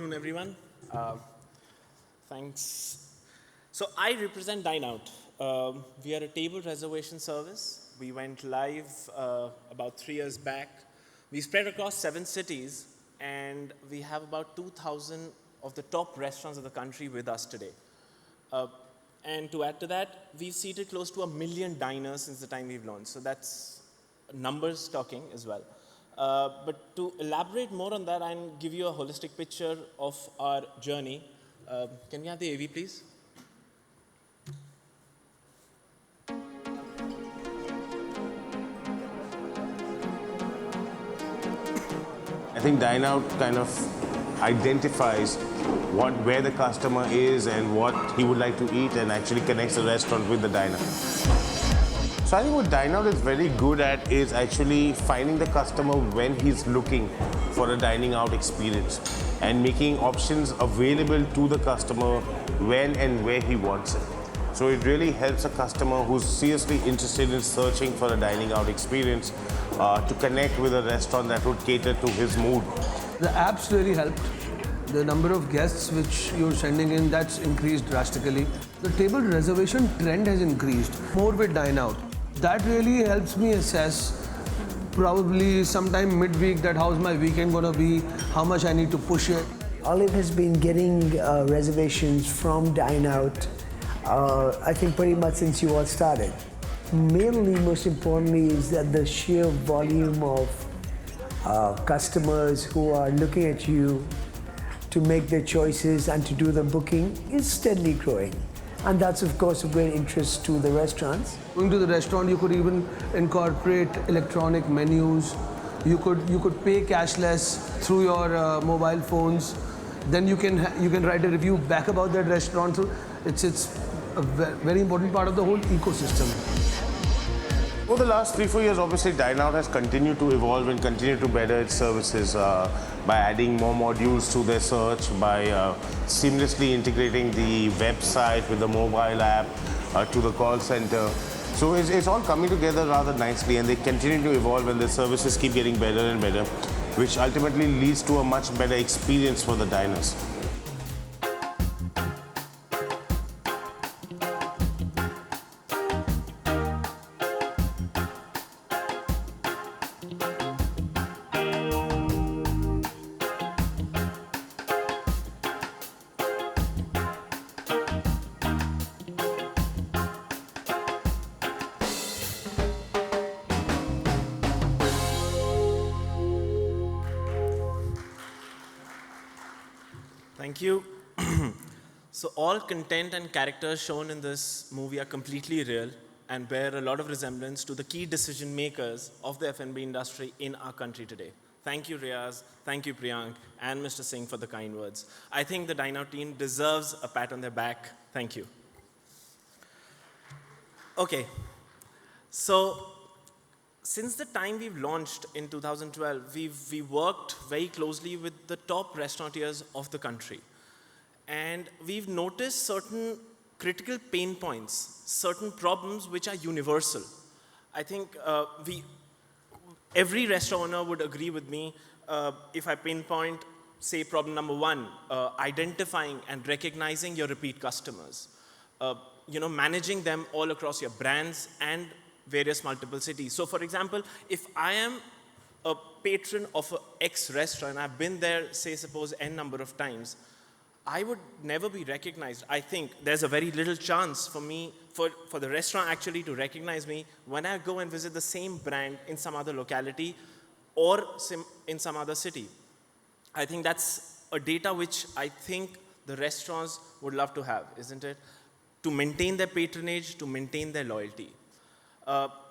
afternoon, everyone. Thanks. So I represent Dineout. We are a table reservation service. We went live about 3 years back. We spread across 7 cities, and we have about 2,000 of the top restaurants of the country with us today. And to add to that, we've seated close to 1 million diners since the time we've launched. So that's numbers talking as well. But to elaborate more on that and give you a holistic picture of our journey, can we have the AV, please? I think Dineout kind of identifies where the customer is and what he would like to eat, and actually connects the restaurant with the diner. So I think what Dineout is very good at is actually finding the customer when he's looking for a dining out experience and making options available to the customer when and where he wants it. So it really helps a customer who's seriously interested in searching for a dining out experience to connect with a restaurant that would cater to his mood. The apps really helped. The number of guests which you're sending in, that's increased drastically. The table reservation trend has increased, more with Dineout. That really helps me assess probably sometime midweek that how's my weekend gonna be, how much I need to push it. Olive has been getting reservations from Dineout, I think pretty much since you all started. Mainly, most importantly, is that the sheer volume of customers who are looking at you to make their choices and to do the booking is steadily growing. And that's, of course, of great interest to the restaurants. Going to the restaurant, you could even incorporate electronic menus. You could pay cashless through your mobile phones. Then you can write a review back about that restaurant. So it's a very important part of the whole ecosystem. Over the last 3-4 years, obviously, Dineout has continued to evolve and continue to better its services by adding more modules to their search, by seamlessly integrating the website with the mobile app to the call center. So it's all coming together rather nicely, and they continue to evolve, and the services keep getting better and better, which ultimately leads to a much better experience for the diners. Thank you. So all content and characters shown in this movie are completely real and bear a lot of resemblance to the key decision makers of the F&B industry in our country today. Thank you, Riaz. Thank you, Priyank, and Mr. Singh for the kind words. I think the Dineout team deserves a pat on their back. Thank you. Okay, so since the time we've launched in 2012, we've worked very closely with the top restaurateurs of the country. And we've noticed certain critical pain points, certain problems which are universal. I think every restaurant owner would agree with me if I pinpoint, say, problem number 1, identifying and recognizing your repeat customers. Managing them all across your brands and various multiple cities. So for example, if I am a patron of an X restaurant, I've been there, say, suppose, N number of times, I would never be recognized. I think there's a very little chance for me, for the restaurant actually to recognize me when I go and visit the same brand in some other locality or in some other city. I think that's a data which I think the restaurants would love to have, isn't it? To maintain their patronage, to maintain their loyalty.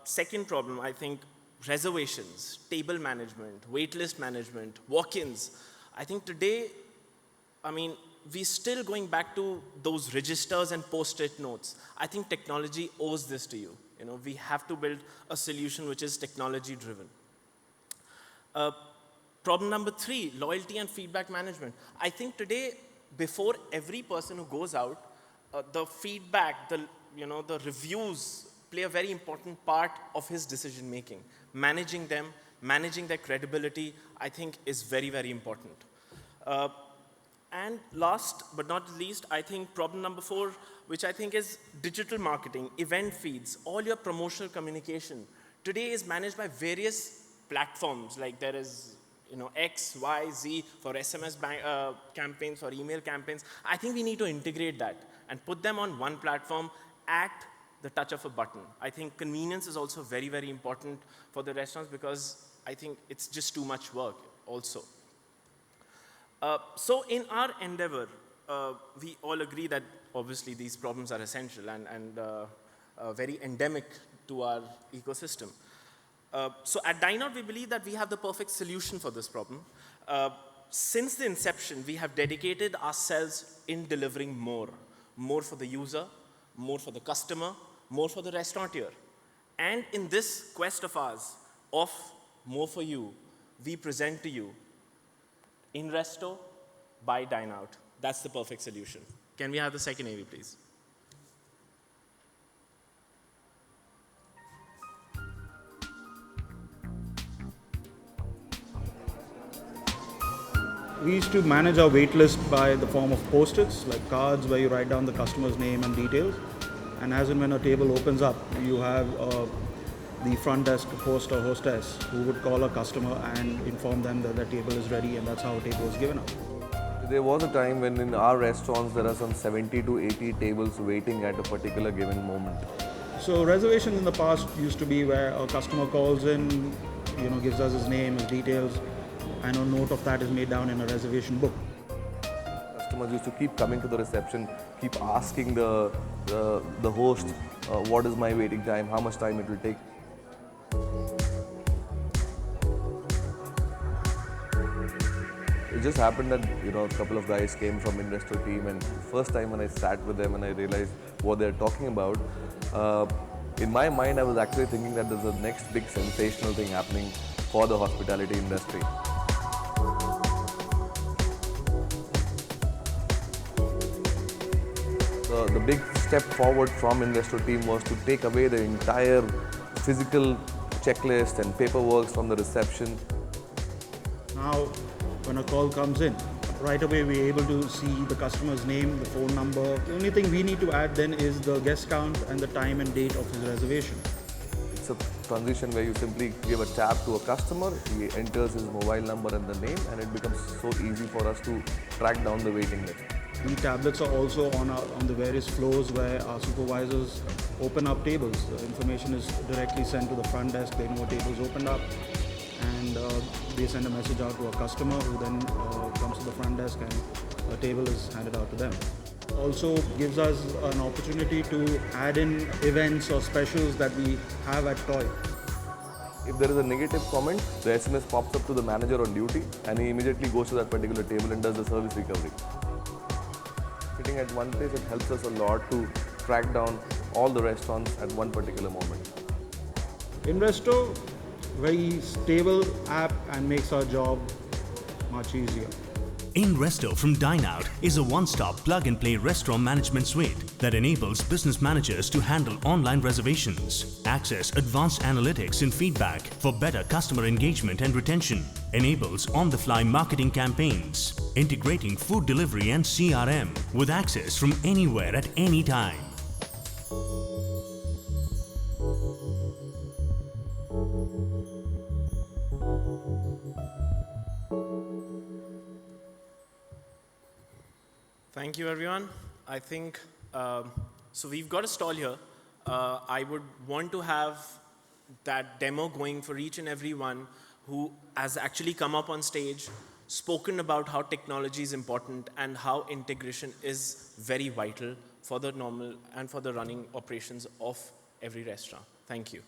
Second problem, I think, reservations, table management, waitlist management, walk-ins. I think today, we're still going back to those registers and post-it notes. I think technology owes this to you. We have to build a solution which is technology-driven. Problem number 3, loyalty and feedback management. I think today, before every person who goes out, the feedback, the reviews play a very important part of his decision making. Managing them, managing their credibility, I think is very, very important. And last but not least, I think problem number 4, which I think is digital marketing, event feeds, all your promotional communication. Today is managed by various platforms, like there is X, Y, Z for SMS campaigns, for email campaigns. I think we need to integrate that and put them on one platform at the touch of a button. I think convenience is also very, very important for the restaurants because I think it's just too much work also. So in our endeavor, we all agree that obviously these problems are essential and very endemic to our ecosystem. So at Dineout, we believe that we have the perfect solution for this problem. Since the inception, we have dedicated ourselves in delivering more. More for the user, more for the customer, more for the restaurateur. And in this quest of ours, of more for you, we present to you In Resto by Dineout. That's the perfect solution. Can we have the second AV, please? We used to manage our wait list by the form of post-its, like cards where you write down the customer's name and details. And as and when a table opens up, you have the front desk host or hostess who would call a customer and inform them that the table is ready, and that's how a table is given out. There was a time when in our restaurants there are some 70 to 80 tables waiting at a particular given moment. So reservations in the past used to be where a customer calls in, gives us his name, his details, and a note of that is made down in a reservation book. Customers used to keep coming to the reception, keep asking the host, what is my waiting time, how much time it will take. It just happened that a couple of guys came from Investor team, and first time when I sat with them and I realized what they're talking about, in my mind I was actually thinking that there's a next big sensational thing happening for the hospitality industry. The big step forward from Investor team was to take away the entire physical checklist and paperwork from the reception. Now, when a call comes in, right away we're able to see the customer's name, the phone number. The only thing we need to add then is the guest count and the time and date of his reservation. It's a transition where you simply give a tab to a customer, he enters his mobile number and the name, and it becomes so easy for us to track down the waiting list. The tablets are also on the various floors where our supervisors open up tables. The information is directly sent to the front desk, they know a table's opened up, and they send a message out to a customer who then comes to the front desk and a table is handed out to them. Also gives us an opportunity to add in events or specials that we have at Toy. If there is a negative comment, the SMS pops up to the manager on duty and he immediately goes to that particular table and does the service recovery. Sitting at one place, it helps us a lot to track down all the restaurants at one particular moment. In Resto, very stable app and makes our job much easier. In Resto from Dineout is a one-stop plug-and-play restaurant management suite that enables business managers to handle online reservations, access advanced analytics and feedback for better customer engagement and retention, enables on-the-fly marketing campaigns, integrating food delivery and CRM with access from anywhere at any time. Thank you, everyone. I think, so we've got a stall here. I would want to have that demo going for each and every one who has actually come up on stage, spoken about how technology is important and how integration is very vital for the normal and for the running operations of every restaurant. Thank you.